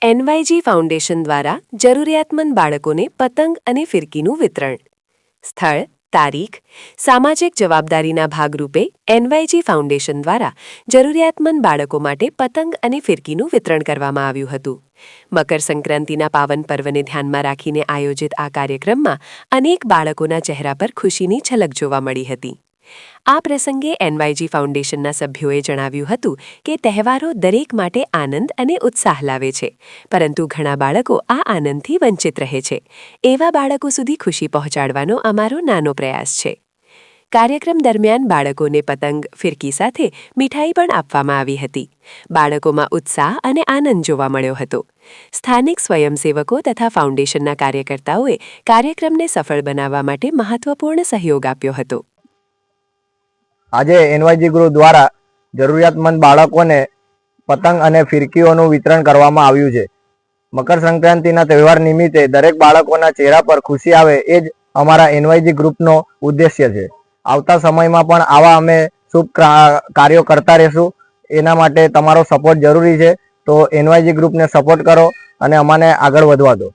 એનવાયજી foundation દ્વારા જરૂરિયાતમંદ બાળકોને પતંગ અને ફિરકીનું વિતરણ. સ્થળ, તારીખ. સામાજિક જવાબદારીના ભાગરૂપે એનવાયજી ફાઉન્ડેશન દ્વારા જરૂરિયાતમંદ બાળકો માટે પતંગ અને ફિરકીનું વિતરણ કરવામાં આવ્યું હતું. મકર સંક્રાંતિના પાવન પર્વને ધ્યાનમાં રાખીને આયોજિત આ કાર્યક્રમમાં અનેક બાળકોના ચહેરા પર ખુશીની ઝલક જોવા મળી હતી. આ પ્રસંગે એનવાયજી ફાઉન્ડેશનના સભ્યોએ જણાવ્યું હતું કે તહેવારો દરેક માટે આનંદ અને ઉત્સાહ લાવે છે, પરંતુ ઘણા બાળકો આ આનંદથી વંચિત રહે છે. એવા બાળકો સુધી ખુશી પહોંચાડવાનો અમારો નાનો પ્રયાસ છે. કાર્યક્રમ દરમિયાન બાળકોને પતંગ, ફિરકી સાથે મીઠાઈ પણ આપવામાં આવી હતી. બાળકોમાં ઉત્સાહ અને આનંદ જોવા મળ્યો હતો. સ્થાનિક સ્વયંસેવકો તથા ફાઉન્ડેશનના કાર્યકર્તાઓએ કાર્યક્રમને સફળ બનાવવા માટે મહત્વપૂર્ણ સહયોગ આપ્યો હતો. આજે એનવાયજી ગ્રુપ દ્વારા જરૂરિયાતમંદ બાળકોને પતંગ અને ફિરકીઓનું વિતરણ કરવામાં આવ્યું છે. મકર સંક્રાંતિના તહેવાર નિમિત્તે દરેક બાળકોના ચહેરા પર ખુશી આવે એ જ અમારા એનવાયજી ગ્રુપનો ઉદ્દેશ્ય છે. આવતા સમયમાં પણ આવા અમે શુભ કાર્યો કરતા રહેશું. એના માટે તમારો સપોર્ટ જરૂરી છે. તો એનવાયજી ગ્રુપને સપોર્ટ કરો અને અમને આગળ વધવા દો.